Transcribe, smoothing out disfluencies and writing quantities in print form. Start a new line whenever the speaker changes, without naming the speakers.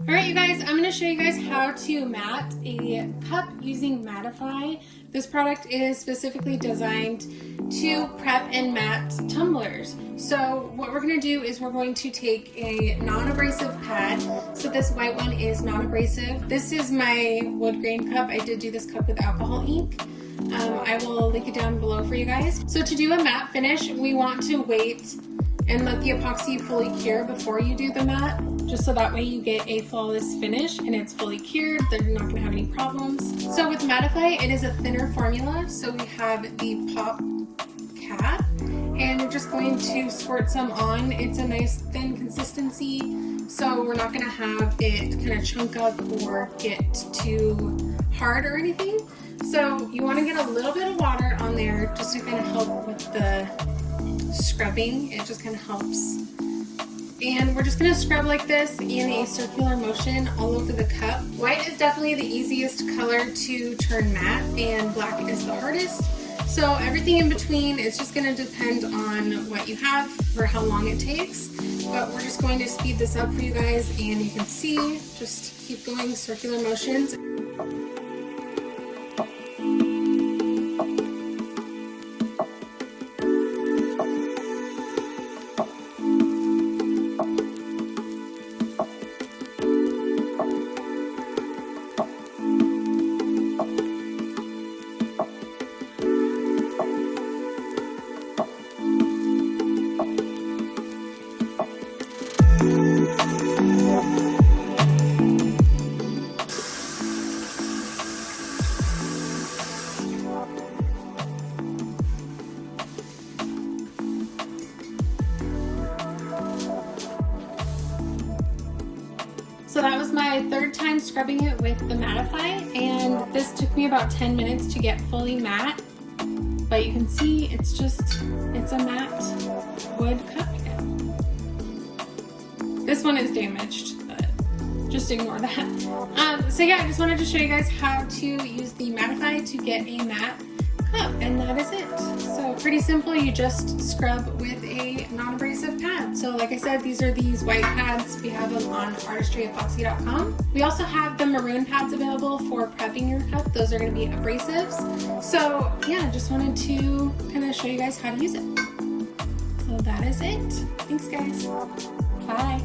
Alright you guys, I'm going to show you guys how to mat a cup using Mattify. This product is specifically designed to prep and mat tumblers. So what we're going to do is we're going to take a non-abrasive pad. So this white one is non-abrasive. This is my wood grain cup. I did do this cup with alcohol ink. I will link it down below for you guys. So to do a matte finish, we want to wait and let the epoxy fully cure before you do the matte, just so that way you get a flawless finish and it's fully cured. They're not going to have any problems. So with Mattify, it is a thinner formula. So we have the pop cap and we're just going to squirt some on. It's a nice thin consistency, so we're not going to have it kind of chunk up or get too hard or anything. So you want to get a little bit of water on there just to kind of help with the scrubbing. It just kind of helps. And we're just going to scrub like this in a circular motion all over the cup. White is definitely the easiest color to turn matte and black is the hardest. So everything in between is just going to depend on what you have or how long it takes. But we're just going to speed this up for you guys, and you can see, just keep going circular motions. So that was my third time scrubbing it with the Mattify, and this took me about 10 minutes to get fully matte. But you can see it's a matte wood cup now. This one is damaged, but just ignore that. So yeah, I just wanted to show you guys how to use the Mattify to get a matte cup, and that is it. So pretty simple. You just scrub with a non-abrasive pad. So like I said, these are these white pads. We have them on artistry-epoxy.com. We also have the maroon pads available for prepping your cup. Those are going to be abrasives. So yeah, just wanted to kind of show you guys how to use it. So that is it. Thanks guys. Bye.